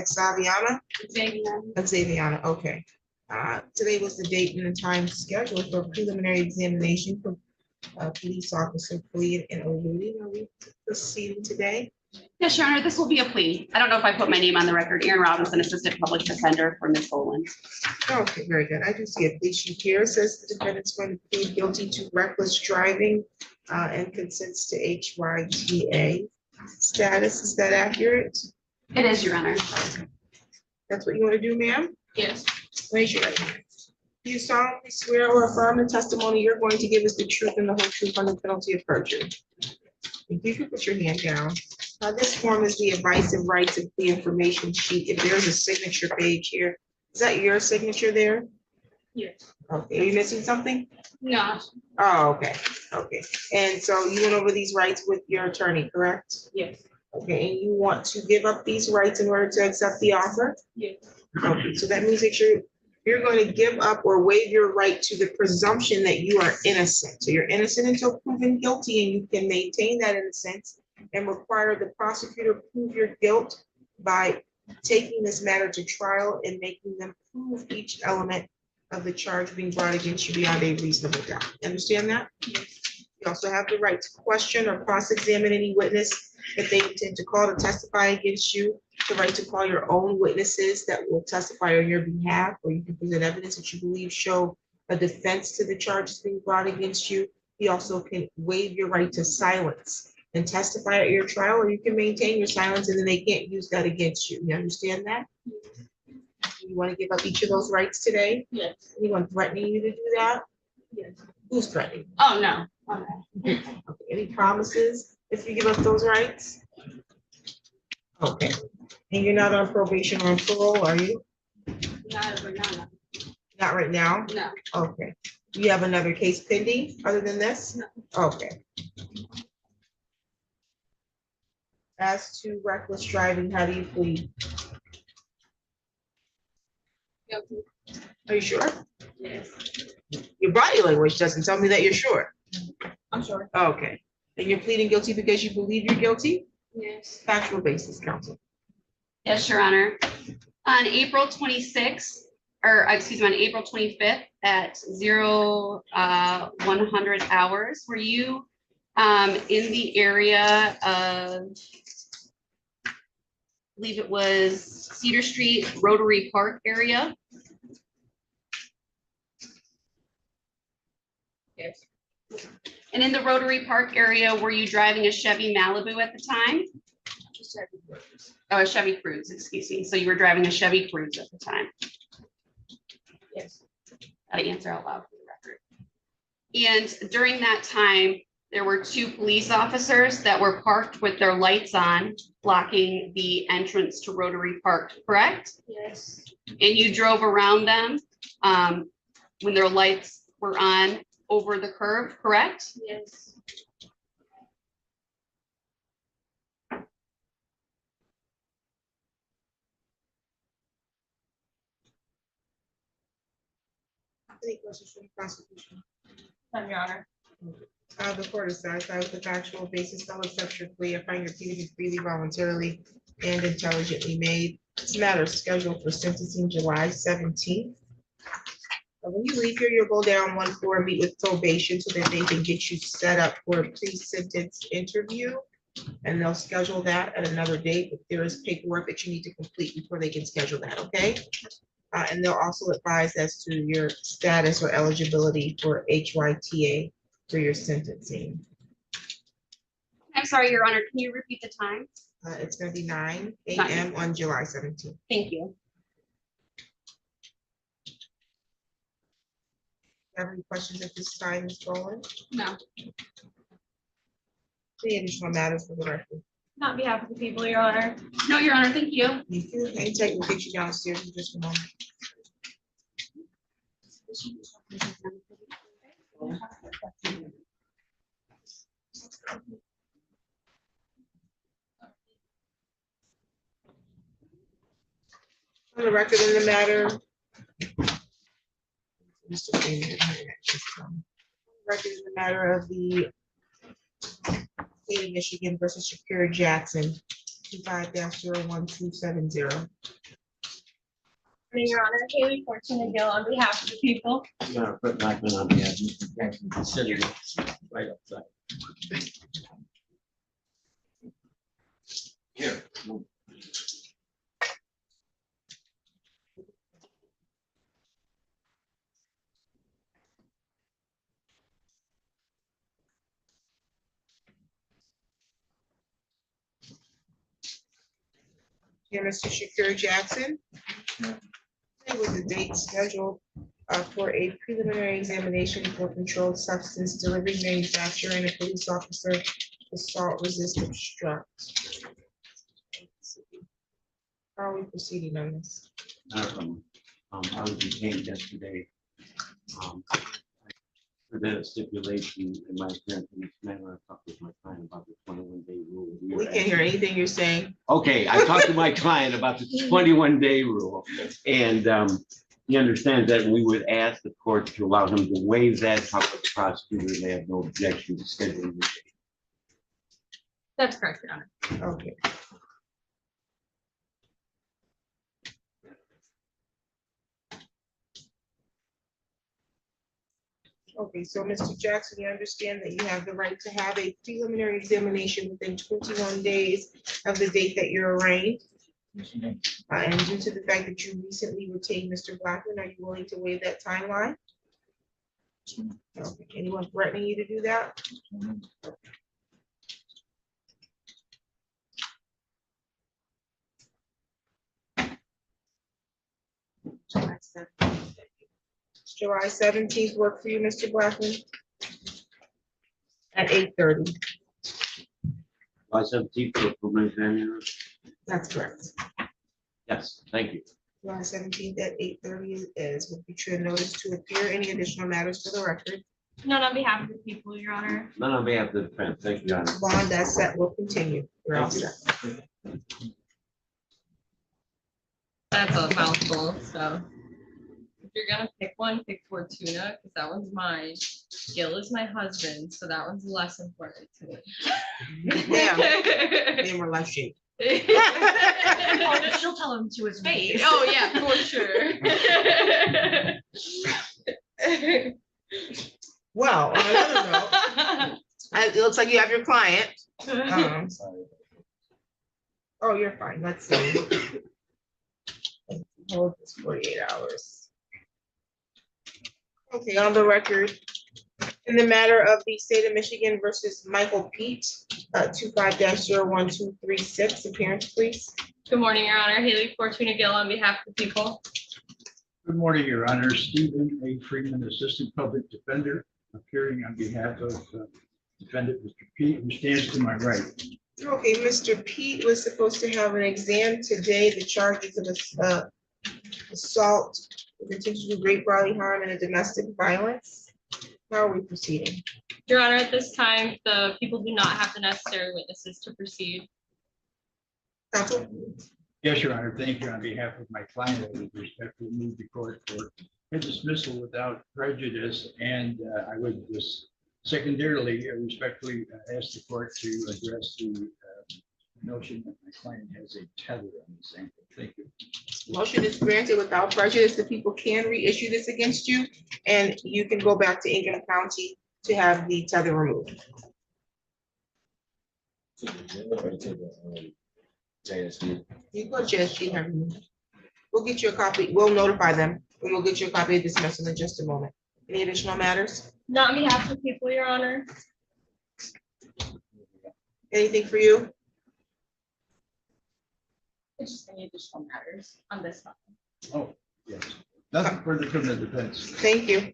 Xaviana? Xavier. Xaviana, okay. Today was the date and the time scheduled for preliminary examination for police officer Plea and O'Leary. Are we proceeding today? Yes, Your Honor, this will be a plea. I don't know if I put my name on the record. Aaron Robinson, Assistant Public Defender for Ms. Boland. Okay, very good. I do see a plea sheet here. It says the defendant's going to plead guilty to reckless driving and consents to HYTA status. Is that accurate? It is, Your Honor. That's what you want to do, ma'am? Yes. Raise your right hand. Do you solemnly swear or affirm the testimony you're going to give us the truth and the whole truth under penalty of perjury? If you can put your hand down. This form is the advice and rights of the information sheet. If there's a signature page here, is that your signature there? Yes. Okay, are you missing something? No. Oh, okay, okay. And so you went over these rights with your attorney, correct? Yes. Okay, and you want to give up these rights in order to accept the offer? Yes. Okay, so that means that you're going to give up or waive your right to the presumption that you are innocent. So you're innocent until proven guilty, and you can maintain that innocence and require the prosecutor prove your guilt by taking this matter to trial and making them prove each element of the charge being brought against you beyond a reasonable doubt. Understand that? Yes. You also have the right to question or cross-examine any witness if they intend to call to testify against you, the right to call your own witnesses that will testify on your behalf, or you can present evidence that you believe show a defense to the charges being brought against you. You also can waive your right to silence and testify at your trial, or you can maintain your silence and then they can't use that against you. You understand that? You want to give up each of those rights today? Yes. Anyone threatening you to do that? Yes. Who's threatening? Oh, no. Okay. Okay, any promises if you give up those rights? Okay, and you're not on probation or on parole, are you? Not right now. Not right now? No. Okay. Do you have another case pending other than this? No. Okay. As to reckless driving, how do you plead? Guilty. Are you sure? Yes. Your body language doesn't tell me that you're sure. I'm sure. Okay, and you're pleading guilty because you believe you're guilty? Yes. Factual basis, counsel. Yes, Your Honor. On April 26th, or excuse me, on April 25th at 100 hours, were you in the area of, I believe it was Cedar Street, Rotary Park area? Yes. And in the Rotary Park area, were you driving a Chevy Malibu at the time? Oh, a Chevy Cruze, excuse me. So you were driving a Chevy Cruze at the time? Yes. Got to answer out loud for the record. And during that time, there were two police officers that were parked with their lights on, blocking the entrance to Rotary Park, correct? Yes. And you drove around them when their lights were on over the curb, correct? Yes. Any questions from the prosecution? None, Your Honor. The court is satisfied with the factual basis. I'll accept your plea. I find your plea to be freely, voluntarily, and intelligently made. This matter is scheduled for sentencing July 17th. When you leave here, you'll go down one floor, meet with probation so that they can get you set up for a pre-sentence interview. And they'll schedule that at another date, but there is paperwork that you need to complete before they can schedule that, okay? And they'll also advise as to your status or eligibility for HYTA for your sentencing. I'm sorry, Your Honor, can you repeat the time? It's gonna be 9 a.m. on July 17th. Thank you. Have any questions at this time, Ms. Boland? No. Any additional matters for the record? Not on behalf of the people, Your Honor. No, Your Honor, thank you. Thank you. Hang tight, we'll get you downstairs in just a moment. On the record in the matter. Mr. Freeman, record in the matter of the state of Michigan versus Shakira Jackson. 25-01270. Your Honor, Haley Fortune Gill on behalf of the people. I'm gonna put Blackman on the end. Jackson considered it right outside. Here. Here, Mr. Shakur Jackson. There was a date scheduled for a preliminary examination for controlled substance delivery, manufacture, and a police officer assault resist obstruct. How are we proceeding on this? I was detained yesterday. For the stipulation in my appearance in this matter, I talked with my client about the 21-day rule. We can't hear anything you're saying. Okay, I talked to my client about the 21-day rule, and he understands that we would ask the court to allow him to waive that. Talk with the prosecutor, they have no objection to scheduling the date. That's correct, Your Honor. Okay. Okay, so Mr. Jackson, you understand that you have the right to have a preliminary examination within 21 days of the date that you're arraigned. And due to the fact that you recently retained Mr. Blackman, are you willing to waive that timeline? Okay, anyone threatening you to do that? July 17th work for you, Mr. Blackman? At 8:30. July 17th for preliminary examination. That's correct. Yes, thank you. July 17th at 8:30 is with future notice to appear. Any additional matters for the record? None on behalf of the people, Your Honor. None on behalf of the defense. Thank you, Your Honor. Bond that's set will continue. We're all Thank you. set. That's a mouthful, so. If you're gonna pick one, pick Fortuna, because that one's mine. Gil is my husband, so that one's less important to me. Yeah, name or life shape. Oh, she'll tell him to his face. Oh, yeah, for sure. Well, on another note, it looks like you have your client. Oh, you're fine. Let's see. Hold this 48 hours. Okay, on the record, in the matter of the state of Michigan versus Michael Pete, 25-01236, appearance, please. Good morning, Your Honor. Haley Fortuna Gill on behalf of the people. Good morning, Your Honor. Stephen A. Freeman, Assistant Public Defender, appearing on behalf of defendant Mr. Pete, who stands to my right. Okay, Mr. Pete was supposed to have an exam today. The charges of assault with intention to great bodily harm and a domestic violence. How are we proceeding? Your Honor, at this time, the people do not have the necessary witnesses to proceed. Counsel? Yes, Your Honor. Thank you. On behalf of my client, I would respectfully move the court for a dismissal without prejudice, and I would just secondarily respectfully ask the court to address the notion that my client has a tether on his ankle. Thank you. Motion is granted without prejudice. The people can reissue this against you, and you can go back to Ingham County to have the tether removed. You go JSG, have removed. We'll get you a copy. We'll notify them. We will get you a copy of dismissal in just a moment. Any additional matters? Not on behalf of the people, Your Honor. Anything for you? It's just any additional matters on this one. Oh, yes. Nothing further from the defense. Thank you.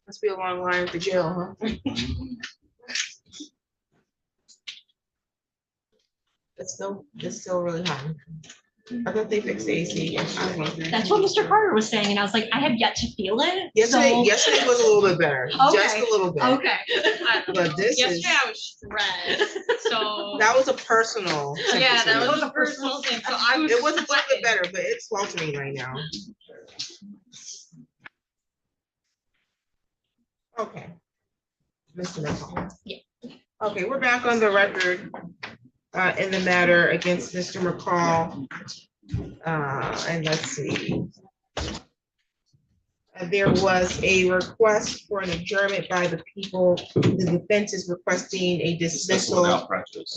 Must be a long line at the jail, huh? It's still really hot. I thought they fixed the AC. That's what Mr. Carter was saying, and I was like, I have yet to feel it. Yesterday was a little bit better, just a little bit. Okay. I don't know. But this is, Yesterday I was stressed, so. that was a personal. Yeah, that temperature. was a personal thing, so I was. It was a little bit sweating. better, but it's sweltering right now. Okay. Mr. McCall? Yeah. Okay, we're back on the record in the matter against Mr. McCall. And let's see. There was a request for an adjournment by the people. The defense is requesting a dismissal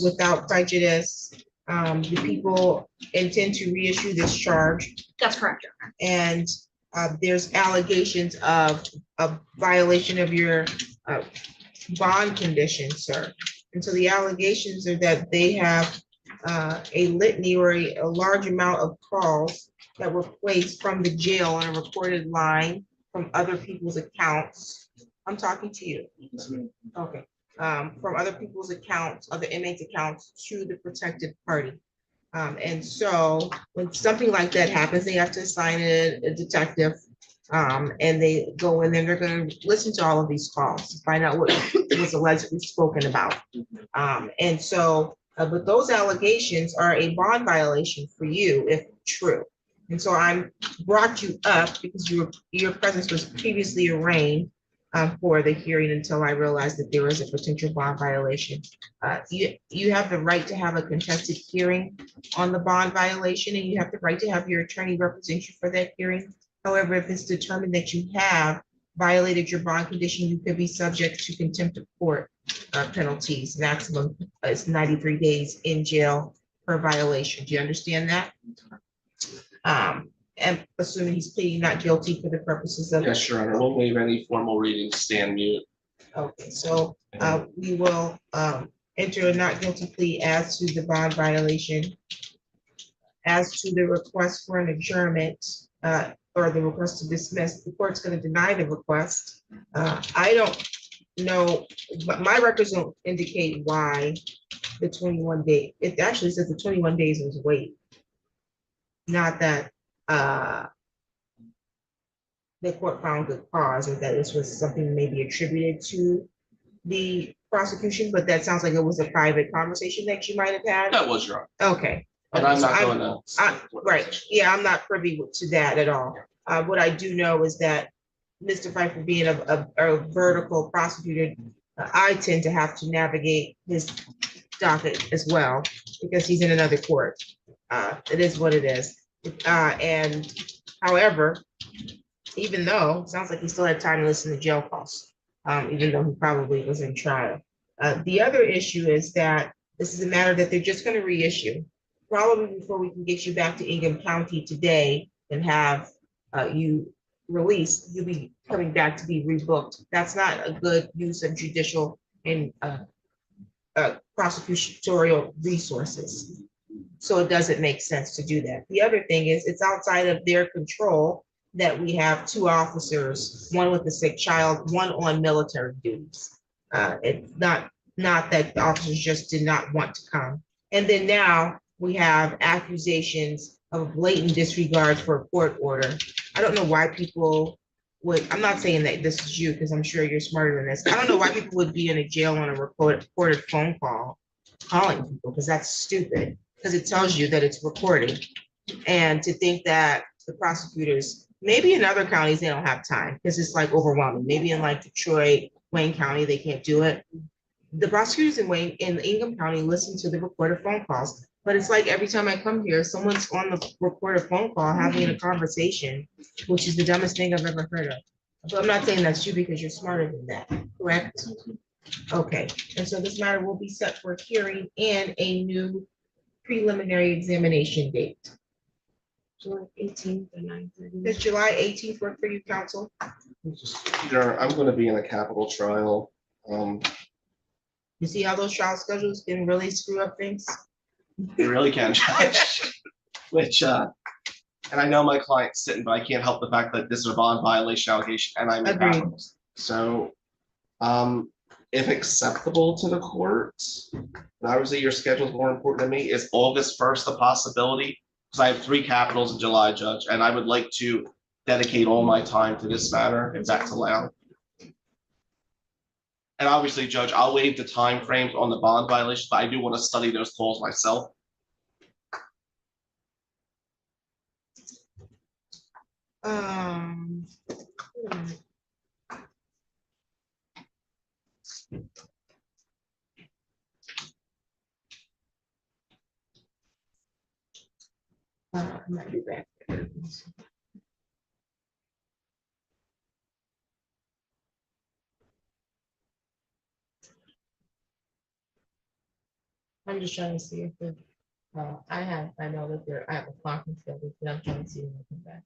without prejudice. The people intend to reissue this charge. That's correct, Your Honor. And there's allegations of a violation of your bond conditions, sir. And so the allegations are that they have a litany or a large amount of calls that were placed from the jail on a recorded line from other people's accounts. I'm talking to you. Okay. From other people's accounts, other inmates' accounts to the protected party. And so when something like that happens, they have to assign a detective. And they go in and they're gonna listen to all of these calls, to find out what was allegedly spoken about. And so, but those allegations are a bond violation for you if true. And so I'm brought you up because your presence was previously arraigned for the hearing until I realized that there was a potential bond violation. You have the right to have a contested hearing on the bond violation, and you have the right to have your attorney represent you for that hearing. However, if it's determined that you have violated your bond condition, you could be subject to contempt of court penalties. Maximum is 93 days in jail per violation. Do you understand that? And assuming he's pleading not guilty for the purposes of. Yes, Your Honor, we'll waive any formal reading, stand mute. Okay, so we will enter a not guilty plea as to the bond violation. As to the request for an adjournment or the request to dismiss, the court's going to deny the request. I don't know, but my records don't indicate why the 21 day, it actually says the 21 days was waived. Not that the court found good cause or that this was something maybe attributed to the prosecution, but that sounds like it was a private conversation that you might have had. That was Your Honor. Okay. And I'm So not going to. Right, yeah, I'm not privy to that at all. What I do know is that Mr. Pfeiffer being a vertical prosecutor, I tend to have to navigate his docket as well because he's in another court. It is what it is. And however, even though, it sounds like he still had time to listen to jail calls, even though he probably was in trial. The other issue is that this is a matter that they're just going to reissue. Probably before we can get you back to Ingham County today and have you released, you'll be coming back to be rebooked. That's not a good use of judicial and prosecutorial resources. So it doesn't make sense to do that. The other thing is it's outside of their control that we have two officers, one with a sick child, one on military duties. It's not that the officers just did not want to come. And then now we have accusations of blatant disregard for a court order. I don't know why people would, I'm not saying that this is you, because I'm sure you're smarter than this. I don't know why people would be in a jail on a recorded phone call calling people, because that's stupid, because it tells you that it's recorded. And to think that the prosecutors, maybe in other counties, they don't have time, because it's like overwhelming. Maybe in like Detroit, Wayne County, they can't do it. The prosecutors in Ingham County listen to the recorded phone calls. But it's like every time I come here, someone's on the recorded phone call having a conversation, which is the dumbest thing I've ever heard of. So I'm not saying that's you because you're smarter than that, correct? Okay, and so this matter will be set for hearing and a new preliminary examination date. July 18th at 9:30. Does July 18th work for you, counsel? Your Honor, I'm going to be in a capital trial. You see how those trial schedules can really screw up things? You really can, Judge. Which, and I know my client's sitting, but I can't help the fact that this is a bond violation allegation and I'm in Agreed. capital. So, if acceptable to the court, and obviously your schedule is more important to me, is August 1st a possibility? Because I have 3 capitals in July, Judge, and I would like to dedicate all my time to this matter, if that's allowed. And obviously, Judge, I'll waive the timeframes on the bond violations, but I do want to study those calls myself. I might be back. I'm just trying to see if the, I know that I have a conference scheduled, but I'm trying to see when I come back.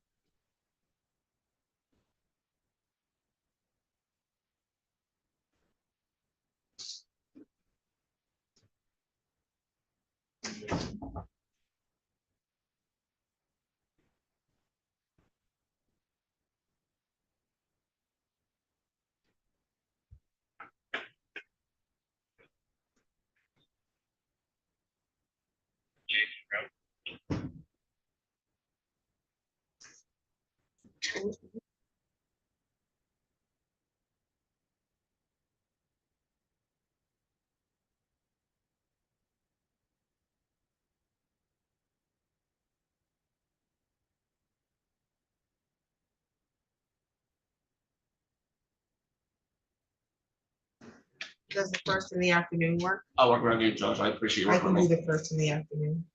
Does the first in the afternoon work? I'll work around you, Judge. I appreciate you I working can with do me. the first in the afternoon.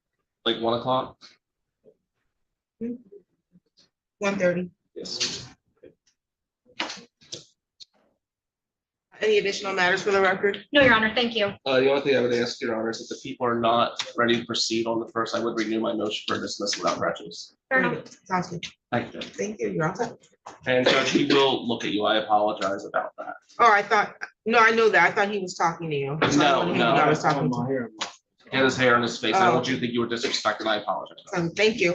Like 1 o'clock? 1:30. Yes. Any additional matters for the record? No, Your Honor, thank you. The only thing I would ask, Your Honor, is if the people are not ready to proceed on the first, I would renew my motion for dismissal without prejudice. Fair enough. Sounds good. Thank you. Thank you. You're all set. And Judge, he will look at you. I apologize about that. Oh, I thought, no, I know that. I thought he was talking to you. So I No, wanted him to no. know I was talking to him. He had his hair on his face. I don't Oh. want you to think you were disrespected. I apologize. Thank you.